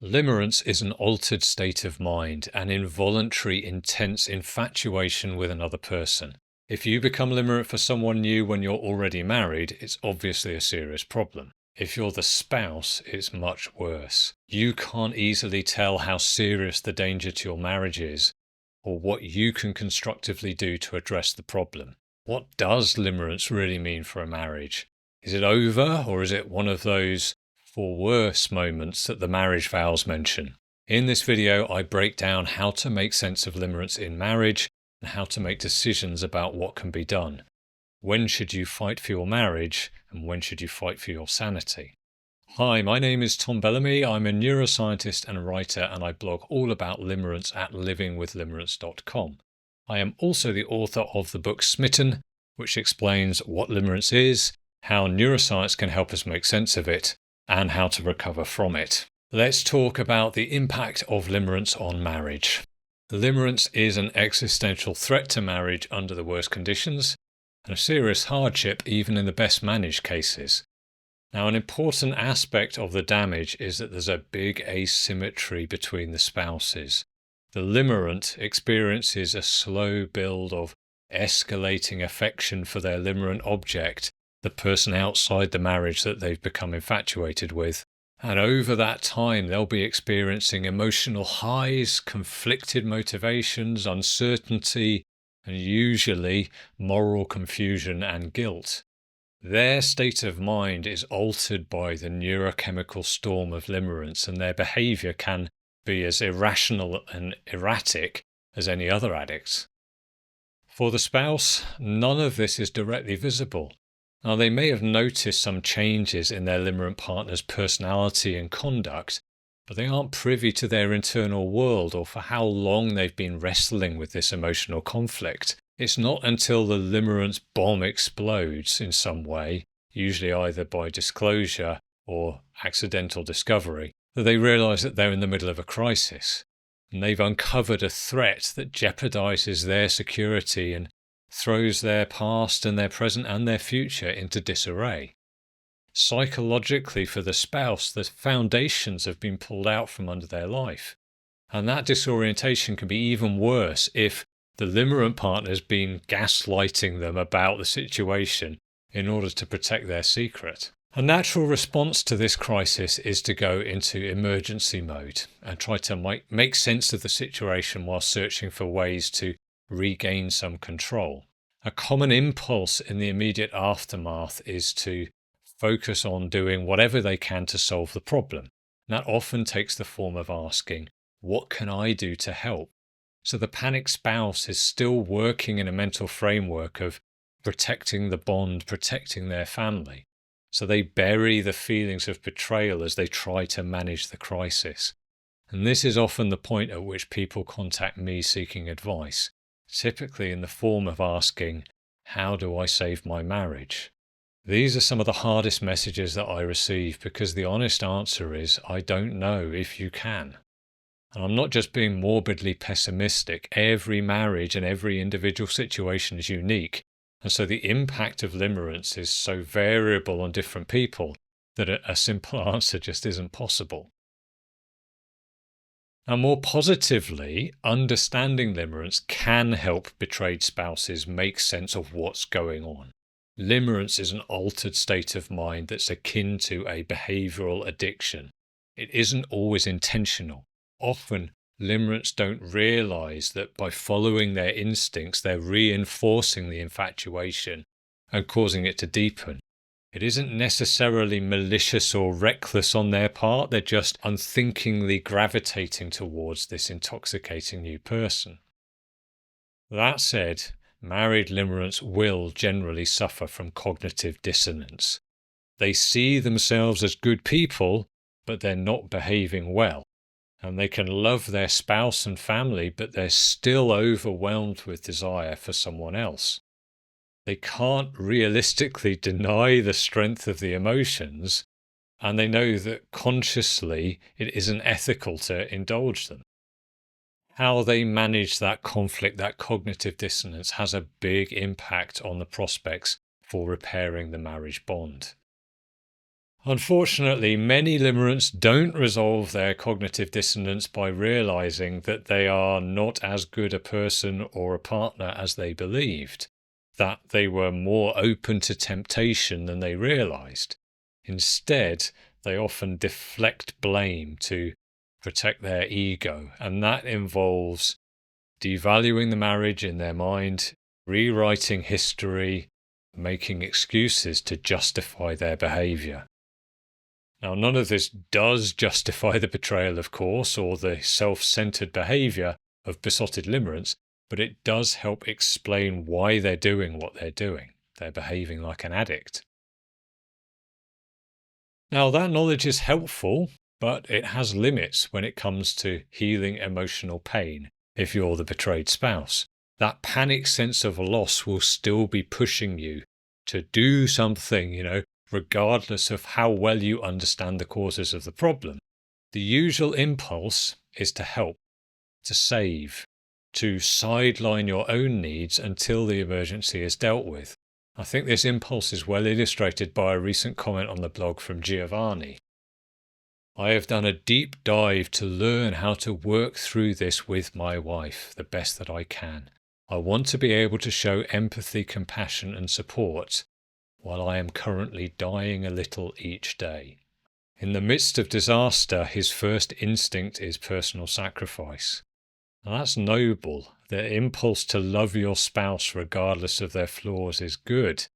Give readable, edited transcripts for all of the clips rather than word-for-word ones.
Limerence is an altered state of mind, an involuntary, intense infatuation with another person. If you become limerent for someone new when you're already married, it's obviously a serious problem. If you're the spouse, it's much worse. You can't easily tell how serious the danger to your marriage is, or what you can constructively do to address the problem. What does limerence really mean for a marriage? Is it over, or is it one of those for worse moments that the marriage vows mention? In this video, I break down how to make sense of limerence in marriage and how to make decisions about what can be done. When should you fight for your marriage and when should you fight for your sanity? Hi, my name is Tom Bellamy. I'm a neuroscientist and a writer, and I blog all about limerence at livingwithlimerence.com. I am also the author of the book Smitten, which explains what limerence is, how neuroscience can help us make sense of it, and how to recover from it. Let's talk about the impact of limerence on marriage. Limerence is an existential threat to marriage under the worst conditions, and a serious hardship even in the best managed cases. Now, an important aspect of the damage is that there's a big asymmetry between the spouses. The limerent experiences a slow build of escalating affection for their limerent object, the person outside the marriage that they've become infatuated with. And over that time, they'll be experiencing emotional highs, conflicted motivations, uncertainty, and usually moral confusion and guilt. Their state of mind is altered by the neurochemical storm of limerence, and their behavior can be as irrational and erratic as any other addict's. For the spouse, none of this is directly visible. Now, they may have noticed some changes in their limerent partner's personality and conduct, but they aren't privy to their internal world or for how long they've been wrestling with this emotional conflict. It's not until the limerence bomb explodes in some way, usually either by disclosure or accidental discovery, that they realize that they're in the middle of a crisis. And they've uncovered a threat that jeopardizes their security and throws their past and their present and their future into disarray. Psychologically, for the spouse, the foundations have been pulled out from under their life. And that disorientation can be even worse if the limerent partner has been gaslighting them about the situation in order to protect their secret. A natural response to this crisis is to go into emergency mode and try to make sense of the situation while searching for ways to regain some control. A common impulse in the immediate aftermath is to focus on doing whatever they can to solve the problem. And that often takes the form of asking, what can I do to help? So the panicked spouse is still working in a mental framework of protecting the bond, protecting their family. So they bury the feelings of betrayal as they try to manage the crisis. And this is often the point at which people contact me seeking advice, typically in the form of asking, how do I save my marriage? These are some of the hardest messages that I receive because the honest answer is, I don't know if you can. And I'm not just being morbidly pessimistic. Every marriage and every individual situation is unique. And so the impact of limerence is so variable on different people that a simple answer just isn't possible. Now, more positively, understanding limerence can help betrayed spouses make sense of what's going on. Limerence is an altered state of mind that's akin to a behavioral addiction. It isn't always intentional. Often, limerents don't realize that by following their instincts, they're reinforcing the infatuation and causing it to deepen. It isn't necessarily malicious or reckless on their part. They're just unthinkingly gravitating towards this intoxicating new person. That said, married limerents will generally suffer from cognitive dissonance. They see themselves as good people, but they're not behaving well. And they can love their spouse and family, but they're still overwhelmed with desire for someone else. They can't realistically deny the strength of the emotions, and they know that consciously it isn't ethical to indulge them. How they manage that conflict, that cognitive dissonance, has a big impact on the prospects for repairing the marriage bond. Unfortunately, many limerents don't resolve their cognitive dissonance by realizing that they are not as good a person or a partner as they believed, that they were more open to temptation than they realized. Instead, they often deflect blame to protect their ego, and that involves devaluing the marriage in their mind, rewriting history, making excuses to justify their behavior. Now, none of this does justify the betrayal, of course, or the self-centered behavior of besotted limerents, but it does help explain why they're doing what they're doing. They're behaving like an addict. Now, that knowledge is helpful, but it has limits when it comes to healing emotional pain if you're the betrayed spouse. That panic sense of loss will still be pushing you to do something, regardless of how well you understand the causes of the problem. The usual impulse is to help, to save, to sideline your own needs until the emergency is dealt with. I think this impulse is well illustrated by a recent comment on the blog from Giovanni. I have done a deep dive to learn how to work through this with my wife the best that I can. I want to be able to show empathy, compassion, and support while I am currently dying a little each day. In the midst of disaster, his first instinct is personal sacrifice. And that's noble. The impulse to love your spouse regardless of their flaws is good.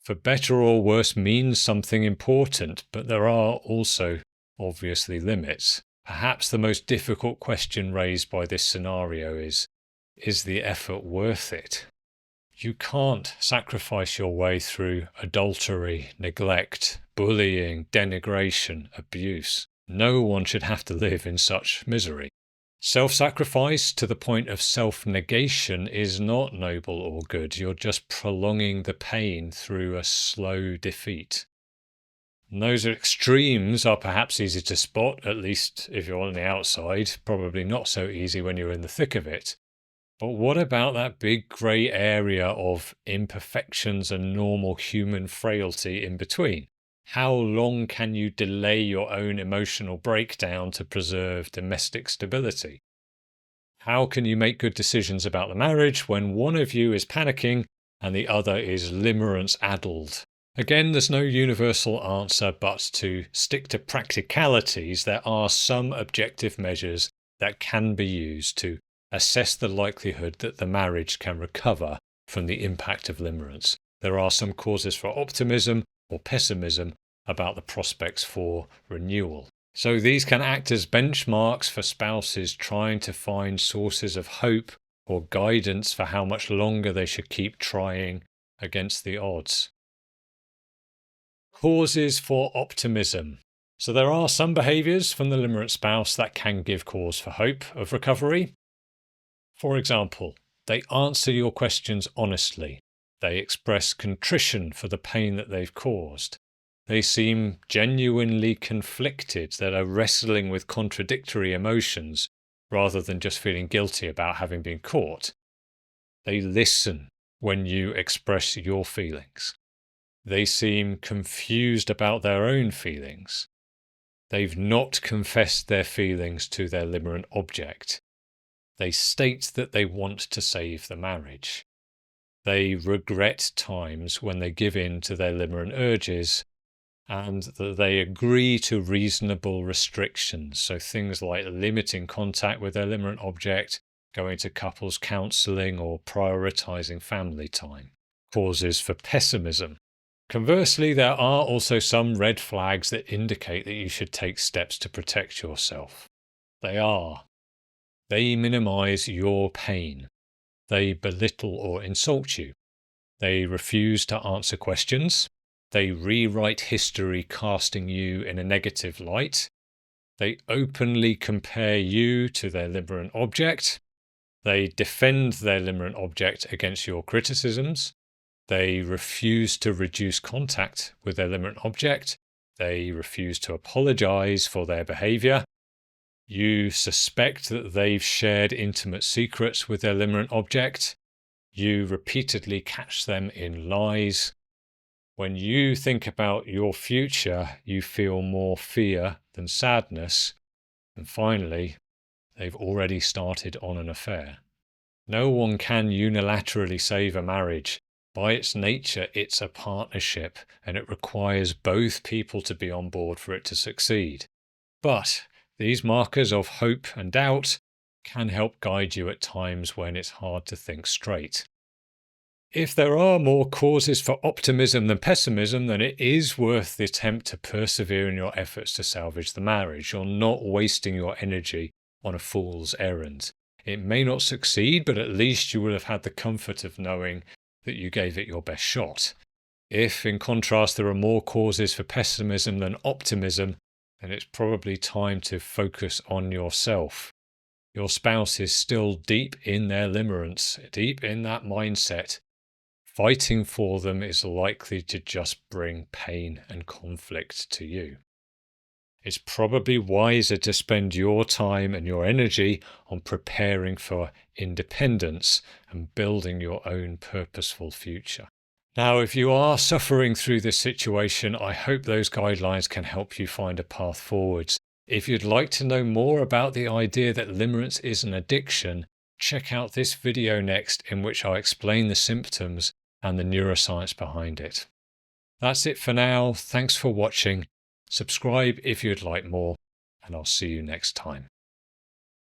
For better or worse means something important, but there are also obviously limits. Perhaps the most difficult question raised by this scenario is the effort worth it? You can't sacrifice your way through adultery, neglect, bullying, denigration, abuse. No one should have to live in such misery. Self-sacrifice to the point of self-negation is not noble or good. You're just prolonging the pain through a slow defeat. And those extremes are perhaps easy to spot, at least if you're on the outside, probably not so easy when you're in the thick of it. But what about that big grey area of imperfections and normal human frailty in between? How long can you delay your own emotional breakdown to preserve domestic stability? How can you make good decisions about the marriage when one of you is panicking and the other is limerence-addled? Again, there's no universal answer, but to stick to practicalities, there are some objective measures that can be used to assess the likelihood that the marriage can recover from the impact of limerence. There are some causes for optimism or pessimism about the prospects for renewal. So these can act as benchmarks for spouses trying to find sources of hope or guidance for how much longer they should keep trying against the odds. Causes for optimism. So there are some behaviours from the limerent spouse that can give cause for hope of recovery. For example, they answer your questions honestly. They express contrition for the pain that they've caused. They seem genuinely conflicted, that are wrestling with contradictory emotions rather than just feeling guilty about having been caught. They listen when you express your feelings. They seem confused about their own feelings. They've not confessed their feelings to their limerent object. They state that they want to save the marriage. They regret times when they give in to their limerent urges, and that they agree to reasonable restrictions. So things like limiting contact with their limerent object, going to couples counselling, or prioritizing family time. Causes for pessimism. Conversely, there are also some red flags that indicate that you should take steps to protect yourself. They minimize your pain. They belittle or insult you. They refuse to answer questions. They rewrite history, casting you in a negative light. They openly compare you to their limerent object. They defend their limerent object against your criticisms. They refuse to reduce contact with their limerent object. They refuse to apologize for their behavior. You suspect that they've shared intimate secrets with their limerent object. You repeatedly catch them in lies. When you think about your future, you feel more fear than sadness. And finally, they've already started on an affair. No one can unilaterally save a marriage. By its nature, it's a partnership, and it requires both people to be on board for it to succeed. But these markers of hope and doubt can help guide you at times when it's hard to think straight. If there are more causes for optimism than pessimism, then it is worth the attempt to persevere in your efforts to salvage the marriage. You're not wasting your energy on a fool's errand. It may not succeed, but at least you will have had the comfort of knowing that you gave it your best shot. If, in contrast, there are more causes for pessimism than optimism, then it's probably time to focus on yourself. Your spouse is still deep in their limerence, deep in that mindset. Fighting for them is likely to just bring pain and conflict to you. It's probably wiser to spend your time and your energy on preparing for independence and building your own purposeful future. Now, if you are suffering through this situation, I hope those guidelines can help you find a path forwards. If you'd like to know more about the idea that limerence is an addiction, check out this video next, in which I explain the symptoms and the neuroscience behind it. That's it for now. Thanks for watching. Subscribe if you'd like more, and I'll see you next time.